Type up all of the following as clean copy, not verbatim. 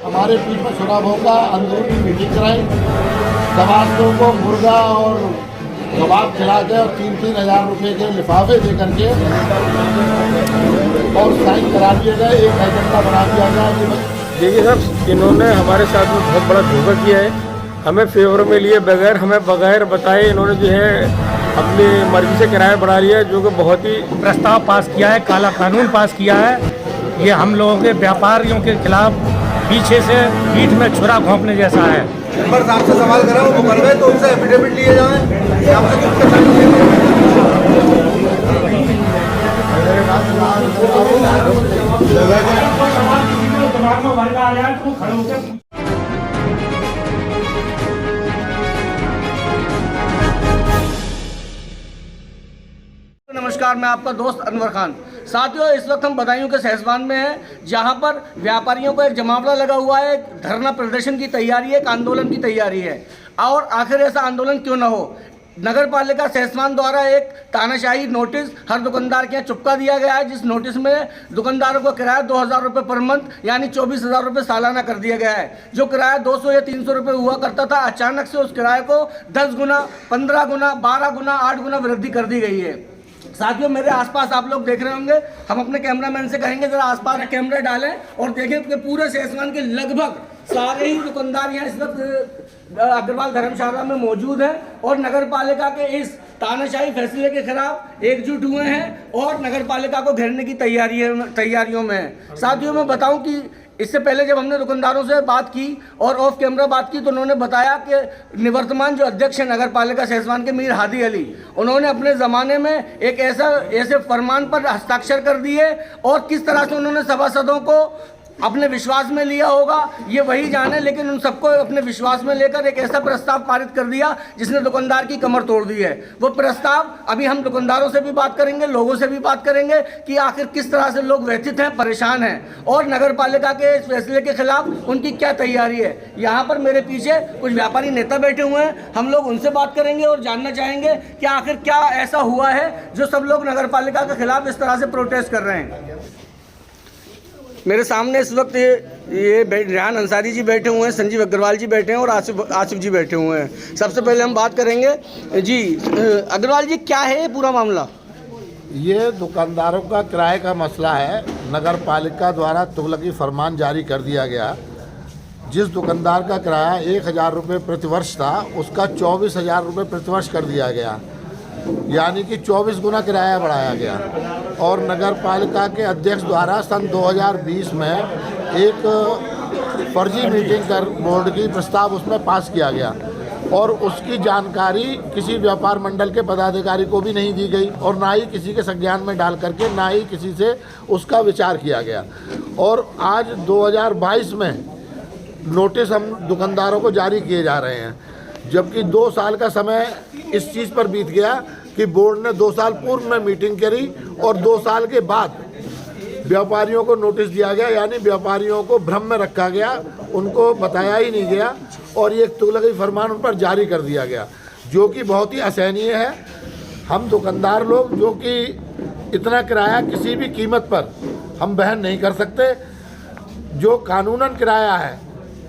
हमारे पीठ में चुनावों का अंदरूनी मीटिंग कराई, दबादों को मुर्गा और कबाब खिला के और 3-3 हज़ार रुपये के लिफाफे दे करके और साइन करा दिए गए। एक एजेंडा बना दिया गया कि देखिए साहब, इन्होंने हमारे साथ में बहुत बड़ा धोखा किया है। हमें फेवर में लिए बगैर, हमें बगैर बताए इन्होंने जो है अपनी मर्जी से किराया बढ़ा लिया है, जो कि बहुत ही प्रस्ताव पास किया है, काला कानून पास किया है। ये हम लोगों के व्यापारियों के खिलाफ पीछे से पीठ में छुरा घोंपने जैसा है। मेंबर साहब से सवाल करा, वो कर गए तो उनसे एफिडेविट लिए जाए। नमस्कार, मैं आपका दोस्त अनवर खान। साथियों, इस वक्त हम बदायूं के सहसवान में हैं, जहां पर व्यापारियों को एक जमावड़ा लगा हुआ है, एक धरना प्रदर्शन की तैयारी है, एक आंदोलन की तैयारी है। और आखिर ऐसा आंदोलन क्यों ना हो, नगर पालिका सहसवान द्वारा एक तानाशाही नोटिस हर दुकानदार के यहाँ चिपका दिया गया है, जिस नोटिस में दुकानदारों को किराया 2000 रुपये पर मंथ यानी 24,000 रुपये सालाना कर दिया गया है। जो किराया 200 या 300 रुपये हुआ करता था, अचानक से उस किराए को 10 गुना, 15 गुना, 12 गुना, 8 गुना वृद्धि कर दी गई है। साथियों, मेरे आसपास आप लोग देख रहे होंगे, हम अपने कैमरामैन से कहेंगे जरा आसपास कैमरा डालें और देखें कि पूरे सहसवान के लगभग सारे ही दुकानदार यहाँ इस वक्त अग्रवाल धर्मशाला में मौजूद हैं और नगर पालिका के इस तानाशाही फैसले के खिलाफ एकजुट हुए हैं और नगर पालिका को घेरने की तैयारियों में हैं। साथियों, मैं बताऊं कि इससे पहले जब हमने दुकानदारों से बात की और ऑफ कैमरा बात की, तो उन्होंने बताया कि निवर्तमान जो अध्यक्ष है नगर पालिका सहसवान के मीर हादी अली, उन्होंने अपने ज़माने में एक ऐसे फरमान पर हस्ताक्षर कर दिए और किस तरह से उन्होंने सभासदों को अपने विश्वास में लिया होगा ये वही जाने, लेकिन उन सबको अपने विश्वास में लेकर एक ऐसा प्रस्ताव पारित कर दिया जिसने दुकानदार की कमर तोड़ दी है। वो प्रस्ताव अभी हम दुकानदारों से भी बात करेंगे, लोगों से भी बात करेंगे कि आखिर किस तरह से लोग व्यथित हैं, परेशान हैं और नगर पालिका के इस फैसले के खिलाफ उनकी क्या तैयारी है। यहाँ पर मेरे पीछे कुछ व्यापारी नेता बैठे हुए हैं, हम लोग उनसे बात करेंगे और जानना चाहेंगे कि आखिर क्या ऐसा हुआ है जो सब लोग नगर पालिका के खिलाफ इस तरह से प्रोटेस्ट कर रहे हैं। मेरे सामने इस वक्त ये रेहान अंसारी जी बैठे हुए हैं, संजीव अग्रवाल जी बैठे हैं और आसिफ जी बैठे हुए हैं। सबसे पहले हम बात करेंगे जी, अग्रवाल जी, क्या है ये पूरा मामला? ये दुकानदारों का किराए का मसला है। नगर पालिका द्वारा तुगलकी फरमान जारी कर दिया गया। जिस दुकानदार का किराया 1,000 रुपये प्रतिवर्ष था, उसका 24,000 रुपये प्रतिवर्ष कर दिया गया, यानी कि 24 गुना किराया बढ़ाया गया। और नगर पालिका के अध्यक्ष द्वारा सन 2020 में एक फर्जी मीटिंग कर बोर्ड की प्रस्ताव उसमें पास किया गया और उसकी जानकारी किसी व्यापार मंडल के पदाधिकारी को भी नहीं दी गई और ना ही किसी के संज्ञान में डाल करके ना ही किसी से उसका विचार किया गया। और आज 2022 में नोटिस हम दुकानदारों को जारी किए जा रहे हैं, जबकि 2 साल का समय इस चीज़ पर बीत गया कि बोर्ड ने 2 साल पूर्व में मीटिंग करी और 2 साल के बाद व्यापारियों को नोटिस दिया गया, यानी व्यापारियों को भ्रम में रखा गया, उनको बताया ही नहीं गया और ये तुगलकी फरमान उन पर जारी कर दिया गया, जो कि बहुत ही असहनीय है। हम दुकानदार लोग जो कि इतना किराया किसी भी कीमत पर हम वहन नहीं कर सकते। जो कानूनन किराया है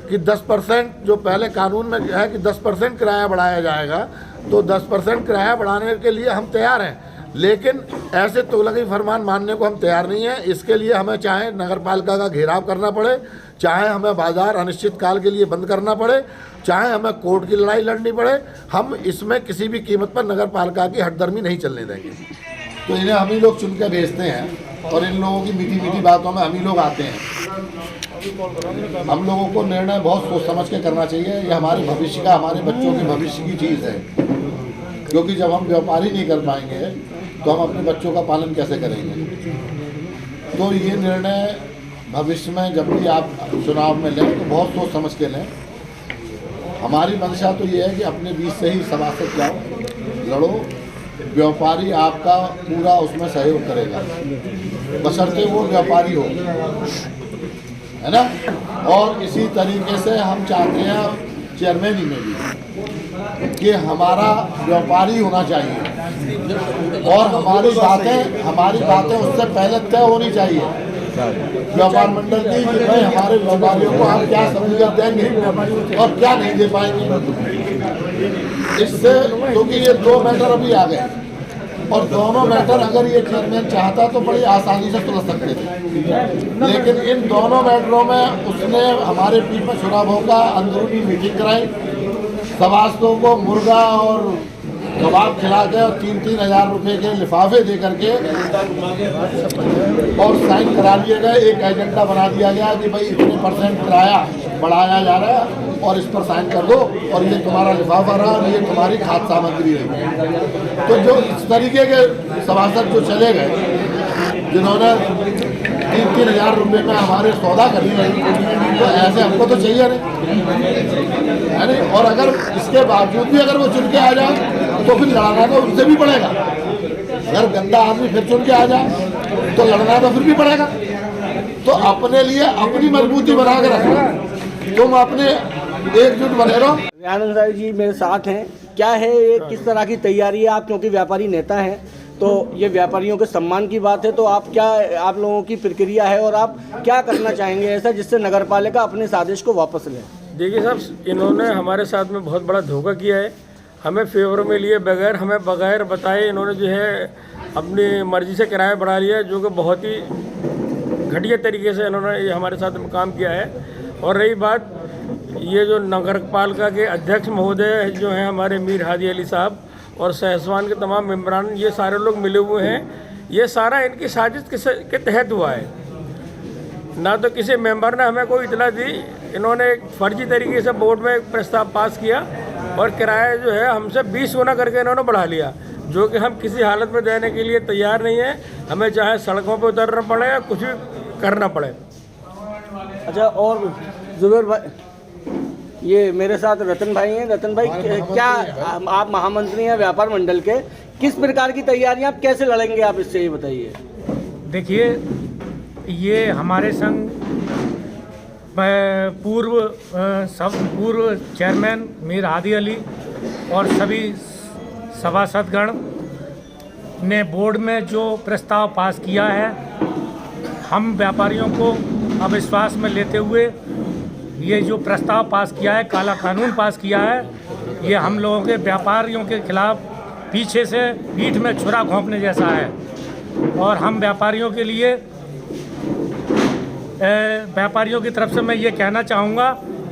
कि 10% जो पहले कानून में है कि 10% किराया बढ़ाया जाएगा, तो 10% किराया बढ़ाने के लिए हम तैयार हैं, लेकिन ऐसे तुगलकी फरमान मानने को हम तैयार नहीं हैं। इसके लिए हमें चाहे नगर पालिका का घेराव करना पड़े, चाहे हमें बाजार अनिश्चित काल के लिए बंद करना पड़े, चाहे हमें कोर्ट की लड़ाई लड़नी पड़े, हम इसमें किसी भी कीमत पर नगर पालिका की हठधर्मी नहीं चलने देंगे। तो इन्हें हम ही लोग चुन के भेजते हैं और इन लोगों की मीठी मीठी बातों में हम ही लोग आते हैं। हम लोगों को निर्णय बहुत सोच समझ के करना चाहिए। ये हमारे भविष्य का, हमारे बच्चों के भविष्य की चीज़ है, क्योंकि जब हम व्यापारी नहीं कर पाएंगे तो हम अपने बच्चों का पालन कैसे करेंगे। तो ये निर्णय भविष्य में जब भी आप चुनाव में लें तो बहुत सोच समझ के लें। हमारी मंशा तो ये है कि अपने बीच से ही सभासद जाओ, लड़ो, व्यापारी आपका पूरा उसमें सहयोग करेगा, बशर्ते वो व्यापारी हो, है ना। और इसी तरीके से हम चाहते हैं चेयरमैनी में भी कि हमारा व्यापारी होना चाहिए और हमारी बातें उससे पहले तय होनी चाहिए। व्यापार मंडल की कि भाई हमारे व्यापारियों को आप क्या सहूलियत देंगे और क्या नहीं दे पाएंगे। इससे क्योंकि ये 2 मैटर अभी आ गए और दोनों मैटर अगर ये चेयरमैन चाहता तो बड़ी आसानी से सुलझ सकते थे, लेकिन इन दोनों मैटरों में उसने हमारे पीठ में चुनावों का अंदरूनी मीटिंग कराई, सभासदों को मुर्गा और कबाब खिला के और 3-3 हज़ार रुपये के लिफाफे दे करके और साइन करा लिए गए। एक एजेंडा बना दिया गया कि भाई इतने % किराया बढ़ाया जा रहा है और इस पर साइन कर दो और ये तुम्हारा लिफाफा रहा और ये तुम्हारी खाद्य सामग्री रही। तो जो इस तरीके के सभासद जो चले गए जिन्होंने 3-3 हज़ार रुपये में हमारे सौदा करी नहीं, तो ऐसे हमको तो चाहिए नहीं, है नहीं। और अगर इसके बावजूद भी अगर वो चुन के आ जाए तो फिर लड़ना तो उनसे भी पड़ेगा। अगर गंदा आदमी फिर चुन के आ जाए तो लड़ना तो फिर भी पड़ेगा। तो अपने लिए अपनी मजबूती बना के रखना, तुम अपने एकजुट बने रहो। आनंद साहब जी मेरे साथ हैं, क्या है ये, किस तरह की तैयारी है? आप क्योंकि व्यापारी नेता हैं तो ये व्यापारियों के सम्मान की बात है, तो आप लोगों की प्रक्रिया है और आप क्या करना चाहेंगे ऐसा जिससे नगरपालिका अपने इस आदेश को वापस ले? देखिए साहब, इन्होंने हमारे साथ में बहुत बड़ा धोखा किया है। हमें फेवर में लिए बगैर, हमें बगैर बताए इन्होंने जो है अपनी मर्जी से किराया बढ़ा लिया, जो कि बहुत ही घटिया तरीके से इन्होंने ये हमारे साथ में काम किया है। और रही बात ये जो नगर पालिका के अध्यक्ष महोदय जो हैं हमारे मीर हादी अली साहब और सहसवान के तमाम मेम्बरान, ये सारे लोग मिले हुए हैं। ये सारा इनकी साजिश के तहत हुआ है। ना तो किसी मेंबर ने हमें कोई इतला दी, इन्होंने एक फर्जी तरीके से बोर्ड में एक प्रस्ताव पास किया और किराया जो है हमसे 20 गुना करके इन्होंने बढ़ा लिया, जो कि हम किसी हालत में देने के लिए तैयार नहीं है। हमें चाहे सड़कों पर उतरना पड़े या कुछ भी करना पड़े। अच्छा, और जुबैर भाई, ये मेरे साथ रतन भाई हैं। रतन भाई, क्या आप महामंत्री हैं व्यापार मंडल के, किस प्रकार की तैयारियां, आप कैसे लड़ेंगे, आप इससे ये बताइए। देखिए, ये हमारे संघ पूर्व चेयरमैन मीर हादी अली और सभी सभासदगण ने बोर्ड में जो प्रस्ताव पास किया है, हम व्यापारियों को अविश्वास में लेते हुए ये जो प्रस्ताव पास किया है, काला कानून पास किया है, ये हम लोगों के व्यापारियों के खिलाफ पीछे से पीठ में छुरा घोंपने जैसा है। और हम व्यापारियों के लिए व्यापारियों की तरफ से मैं ये कहना चाहूँगा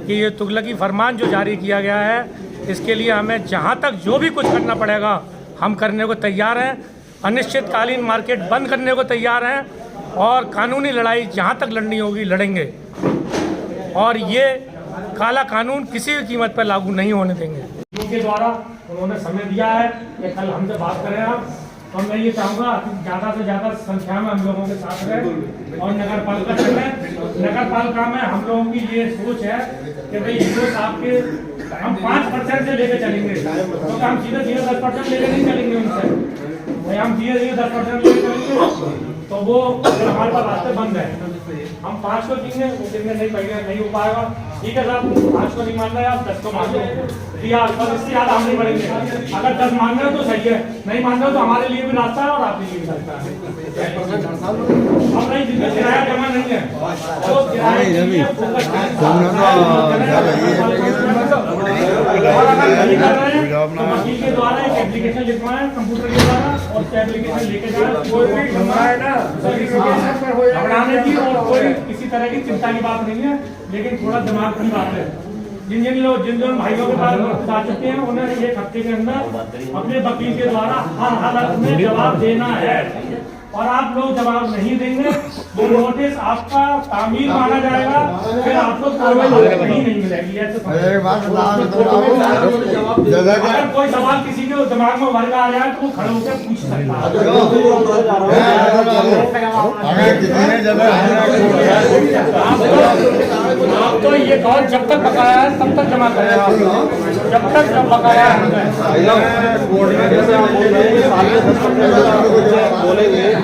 कि ये तुगलकी फरमान जो जारी किया गया है, इसके लिए हमें जहाँ तक जो भी कुछ करना पड़ेगा हम करने को तैयार हैं। अनिश्चितकालीन मार्केट बंद करने को तैयार हैं और कानूनी लड़ाई जहाँ तक लड़नी होगी लड़ेंगे। और ये काला कानून किसी भी कीमत पर लागू नहीं होने देंगे। उनके द्वारा उन्होंने समय दिया है कि कल हमसे बात करें आप, और मैं ये चाहूँगा ज़्यादा से ज़्यादा संख्या में हम लोगों के साथ रहें और नगर पालिका चलें। नगर पालिका में हम लोगों की ये सोच है कि भाई जो आपके हम 5% से लेकर चलेंगे, तो हम सीधे 10% लेकर नहीं चलेंगे उनसे, भाई हम धीरे 10% लेकर चलेंगे, तो वो हमारे पास रास्ते बंद है। हम 5 को देंगे, वो देंगे नहीं हो पाएगा। ठीक है साहब, 5 को नहीं मान रहे आप, 10 को मान लो, बस इससे ज़्यादा हम नहीं बढ़ेंगे। अगर 10 मान रहे हो तो सही है, नहीं मान रहे हो तो हमारे लिए भी रास्ता है और आपके लिए भी रास्ता है। हम नहीं, जिसमें किराया जमा नहीं है तो किराया वकील के द्वारा एक एप्लीकेशन लिखवाएं कंप्यूटर के द्वारा, और एप्लीकेशन लेके जाए, कोई भी घबराने की और कोई किसी तरह की चिंता की बात नहीं है, लेकिन थोड़ा दिमाग की बात है। जिन भाइयों के पास बता चुके हैं, उन्हें 1 हफ्ते के अंदर अपने वकील के द्वारा हर हालत में जवाब देना है। और आप लोग जवाब नहीं देंगे तो नोटिस आपका तामीर माना जाएगा, फिर आपको नहीं मिलेगी। अगर कोई सवाल किसी के दिमाग में उभर आ रहा है तो वो खड़े होकर पूछ सकता है। आप तो ये कहो जब तक बकाया है तब तक जमा करेगा, जब तक बकाया है।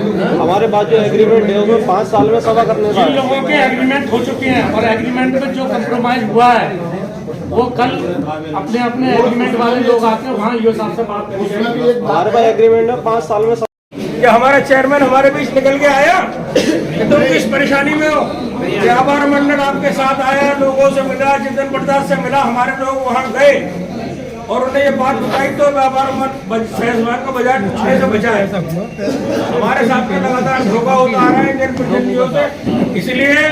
हमारे पास जो एग्रीमेंट है उसमें 5 साल में सभा करने का, जिन लोगों के एग्रीमेंट हो चुके हैं और एग्रीमेंट में जो कंप्रोमाइज हुआ है, वो कल अपने अपने एग्रीमेंट वाले लोग आके वहाँ ईओ साहब से बात करेंगे। हमारे पास एग्रीमेंट है 5 साल में। क्या हमारा चेयरमैन हमारे बीच निकल के आया? तुम किस परेशानी में हो? व्यापार मंडल आपके साथ आया, लोगों से मिला, जितन बर्दाश्त से मिला, हमारे लोग वहाँ गए और उन्हें ये बात बताई तो व्यापार सहसवान का बाजार छूटने से बचा है। हमारे साथ में लगातार धोखा होता आ रहा है जनप्रतिनिधियों से, इसलिए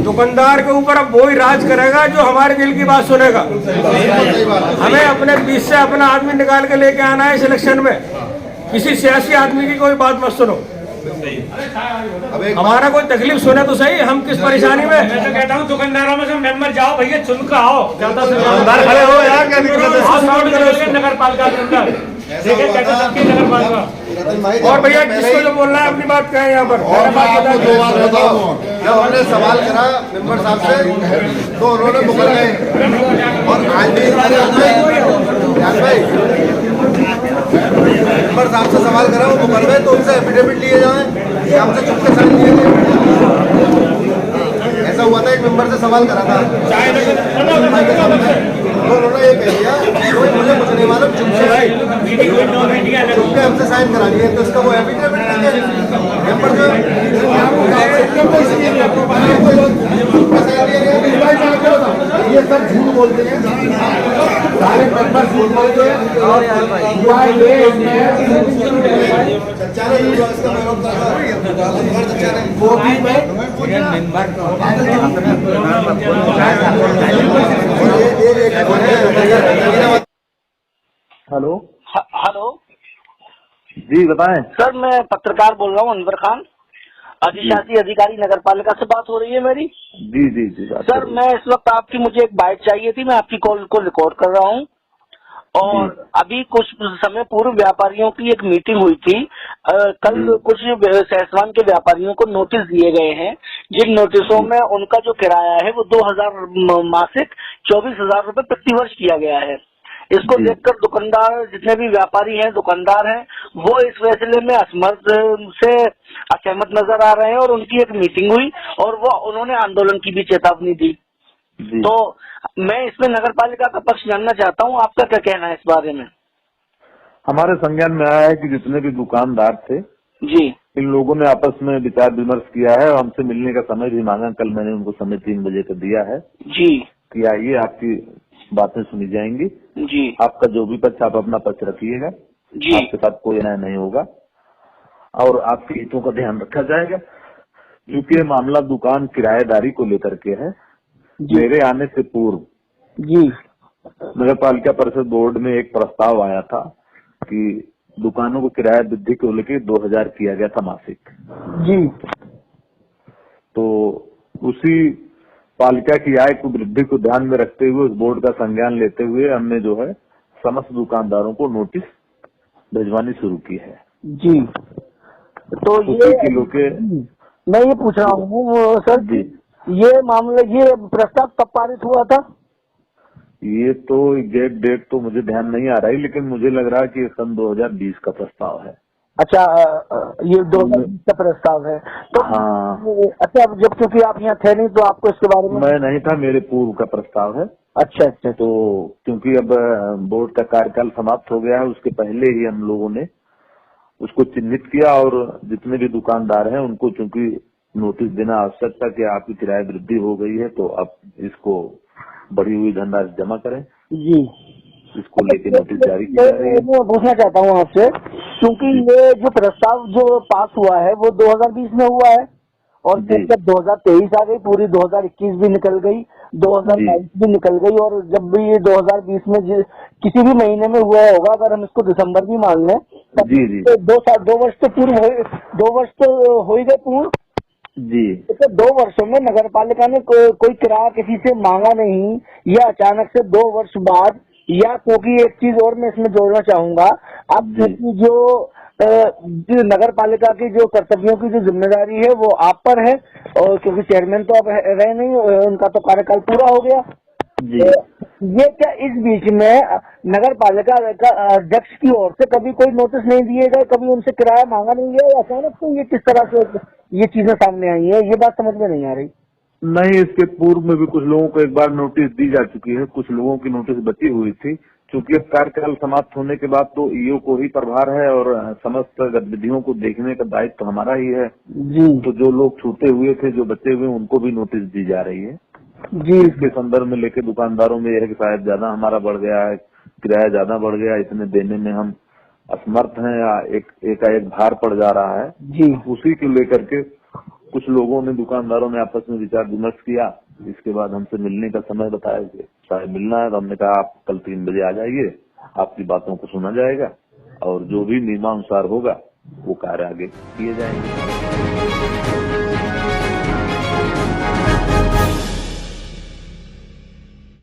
दुकानदार के ऊपर अब वही राज करेगा जो हमारे दिल की बात सुनेगा। हमें अपने बीच से अपना आदमी निकाल के लेके आना है इस इलेक्शन में। किसी सियासी आदमी की कोई बात मत सुनो। हमारा कोई तकलीफ सुने तो सही, हम किस परेशानी में। मैं तो कहता हूँ दुकानदारों में से मेंबर जाओ भैया, चुन कर आओ, ज्यादा से दुकानदार खड़े हो यार, क्या दिक्कत है? नगर पालिका के अंदर देखिए कैसे सबकी नगर पालिका। और भैया जिसको जो बोलना है अपनी बात कहें यहाँ पर। और मैं आपको दो बात बताऊं, जब हमने सवाल करा मेंबर साहब से तो उन्होंने मुकर गए। और आज भी जान भाई मेंबर साहब से सवाल करा, वो मुकर गए, तो उनसे एफिडेविट लिए जाए, हमसे चुप के साइन लिए थे। ऐसा हुआ था, एक मेंबर से सवाल करा था तो उन्होंने ये कह दिया कोई मुझे कुछ नहीं मालूम, चुप के हमसे साइन करा लिए, तो इसका वो एफिडेविट नहीं है। मेंबर जो ये सब झूठ बोलते हैं, सारे मेंबर झूठ बोलते हैं। हेलो हेलो जी बताएं। सर, मैं पत्रकार बोल रहा हूँ, अनवर खान, अधिशासी अधिकारी नगर पालिका से बात हो रही है मेरी? जी जी जी सर, मैं इस वक्त आपकी, मुझे एक बाइट चाहिए थी, मैं आपकी कॉल को रिकॉर्ड कर रहा हूँ। और अभी कुछ समय पूर्व व्यापारियों की एक मीटिंग हुई थी। कल कुछ सहसवान के व्यापारियों को नोटिस दिए गए हैं, जिन नोटिसों में उनका जो किराया है वो 2000 मासिक 24,000 रुपए प्रति वर्ष किया गया है। इसको देखकर दुकानदार, जितने भी व्यापारी हैं, दुकानदार हैं, वो इस फैसले में असहमत नजर आ रहे हैं और उनकी एक मीटिंग हुई और वो उन्होंने आंदोलन की भी चेतावनी दी। तो मैं इसमें नगर पालिका का पक्ष जानना चाहता हूँ, आपका क्या कहना है इस बारे में? हमारे संज्ञान में आया है कि जितने भी दुकानदार थे जी, इन लोगों ने आपस में विचार विमर्श किया है और हमसे मिलने का समय भी मांगा। कल मैंने उनको समय 3 बजे का दिया है जी कि आइए, आपकी बातें सुनी जाएंगी, जी आपका जो भी पक्ष, आप अपना पक्ष रखिएगा, जी। आपके साथ कोई अन्याय नहीं होगा और आपके हितों का ध्यान रखा जाएगा। क्योंकि ये मामला दुकान किराएदारी को लेकर के है। मेरे आने से पूर्व जी नगर पालिका परिषद बोर्ड में एक प्रस्ताव आया था कि दुकानों को किराया वृद्धि को लेकर 2000 किया गया था मासिक जी। तो उसी पालिका की आय को वृद्धि को ध्यान में रखते हुए, उस बोर्ड का संज्ञान लेते हुए हमने जो है समस्त दुकानदारों को नोटिस भिजवानी शुरू की है जी। तो ये किलो के मैं ये पूछ रहा हूँ सर जी, ये मामला, ये प्रस्ताव कब पारित हुआ था? ये तो एग्जैक्ट डेट तो मुझे ध्यान नहीं आ रही, लेकिन मुझे लग रहा है कि सन 2020 का प्रस्ताव है। अच्छा, ये 2020 का प्रस्ताव है तो हाँ। अच्छा, अब जब क्योंकि आप यहाँ थे नहीं तो आपको इसके बारे में? मैं नहीं था, मेरे पूर्व का प्रस्ताव है। अच्छा अच्छा। तो क्योंकि अब बोर्ड का कार्यकाल समाप्त हो गया है, उसके पहले ही हम लोगों ने उसको चिन्हित किया और जितने भी दुकानदार हैं उनको चूंकि नोटिस देना आवश्यक था कि आपकी किराया वृद्धि हो गई है, तो आप इसको बढ़ी हुई धनराशि जमा करें जी। इसको लेके नोटिस जारी किया है। मैं पूछना चाहता हूँ आपसे, क्योंकि ये जो प्रस्ताव जो पास हुआ है वो 2020 में हुआ है और फिर जब 2023 आ गई, पूरी 2021 भी निकल गई, 2022 भी निकल गई और जब भी ये 2020 में किसी भी महीने में हुआ होगा, अगर हम इसको दिसंबर भी मान लें तो 2 वर्ष तो पूर्व 2 वर्ष तो हो ही गए पूर्व जी। तो 2 वर्षों में नगर पालिका ने कोई किराया किसी से मांगा नहीं, या अचानक से 2 वर्ष बाद, या क्योंकि एक चीज और मैं इसमें जोड़ना चाहूंगा, अब जो नगर पालिका की जो कर्तव्यों की जो जिम्मेदारी है वो आप पर है, और क्योंकि चेयरमैन तो अब रहे नहीं, उनका तो कार्यकाल पूरा हो गया जी। ये क्या इस बीच में नगर पालिका का अध्यक्ष की ओर से कभी कोई नोटिस नहीं दिए गए, कभी उनसे किराया मांगा नहीं गया, अचानक से ये किस तरह से ये चीजें सामने आई है, ये बात समझ में नहीं आ रही? नहीं, इसके पूर्व में भी कुछ लोगों को एक बार नोटिस दी जा चुकी है, कुछ लोगों की नोटिस बची हुई थी। चूंकि अब कार्यकाल समाप्त होने के बाद तो ईओ को ही प्रभार है और समस्त गतिविधियों को देखने का दायित्व तो हमारा ही है जी तो जो लोग छूटे हुए थे, जो बचे हुए, उनको भी नोटिस दी जा रही है। जी इसके संदर्भ में लेके दुकानदारों में यह है कि शायद ज्यादा हमारा बढ़ गया है, किराया ज्यादा बढ़ गया, इतने देने में हम असमर्थ हैं या एकाएक भार पड़ जा रहा है। जी उसी को लेकर के कुछ लोगों ने, दुकानदारों ने आपस में विचार विमर्श किया। इसके बाद हमसे मिलने का समय बताया कि शायद मिलना है, तो हमने कहा आप कल 3 बजे आ जाइए, आपकी बातों को सुना जाएगा और जो भी नियमानुसार होगा वो कार्य आगे किए जाएंगे।